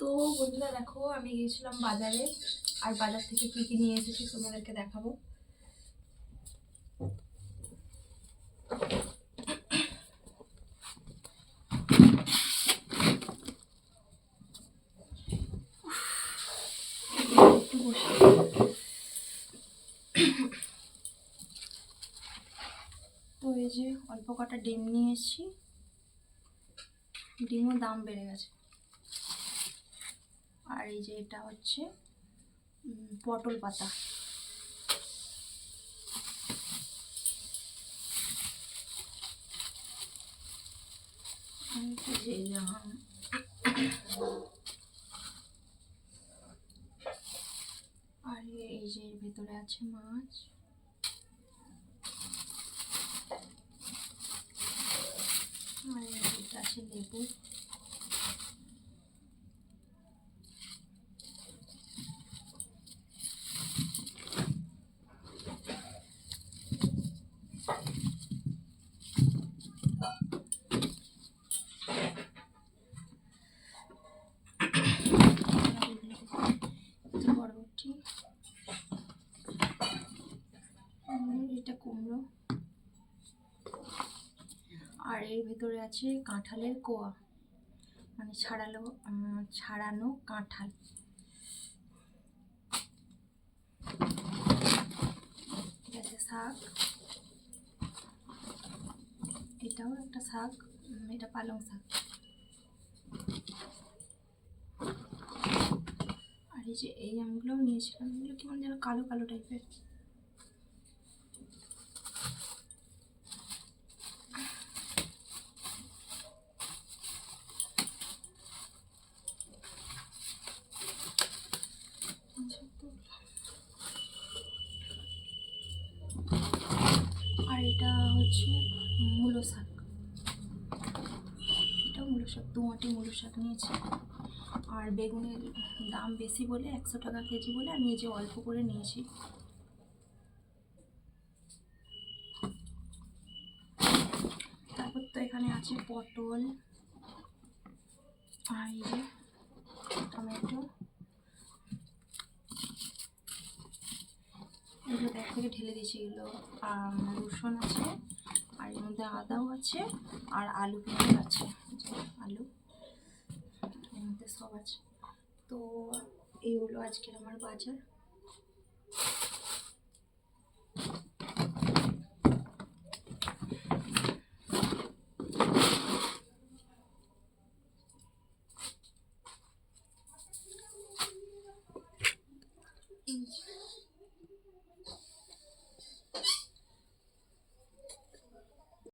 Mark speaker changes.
Speaker 1: তো বন্ধুরা দেখো, আমি গিয়েছিলাম বাজারে, আর বাজার থেকে কি কি নিয়ে এসেছি তোমাদেরকে দেখাবো। একটু বসে। তো এই যে অল্প কটা ডিম নিয়ে এসেছি, ডিমও দাম বেড়ে গেছে। আর এই যে এটা হচ্ছে পটল পাতা। আর এই যে এর ভেতরে আছে মাছ। আর এটা আছে লেবু। বরবটি, এটা কুমড়ো। আর এর ভিতরে আছে কাঁঠালের কোয়া, মানে ছাড়ানো কাঁঠাল। ঠিক আছে, শাক, এটাও একটা শাক, এটা পালং শাক। আর এই যে এই আমগুলোও নিয়েছিলাম, এগুলো কেমন যেন কালো কালো টাইপের। আর এটা হচ্ছে মূলো শাক, এটাও মূলো শাক, দুয়াটি মূলো শাক নিয়েছি। আর বেগুনের দাম বেশি বলে 100 টাকা কেজি বলে আমি এই যে অল্প করে নিয়েছি। তারপর তো এখানে আছে পটল, আর এই যে টমেটো, এগুলো ব্যাগ থেকে ঢেলে দিয়েছি। এগুলো রসুন আছে, আর এর মধ্যে আদাও আছে, আর আলু পেঁয়াজ আছে, আলু এর মধ্যে সব আছে। তো এই হলো আজকের আমার বাজার।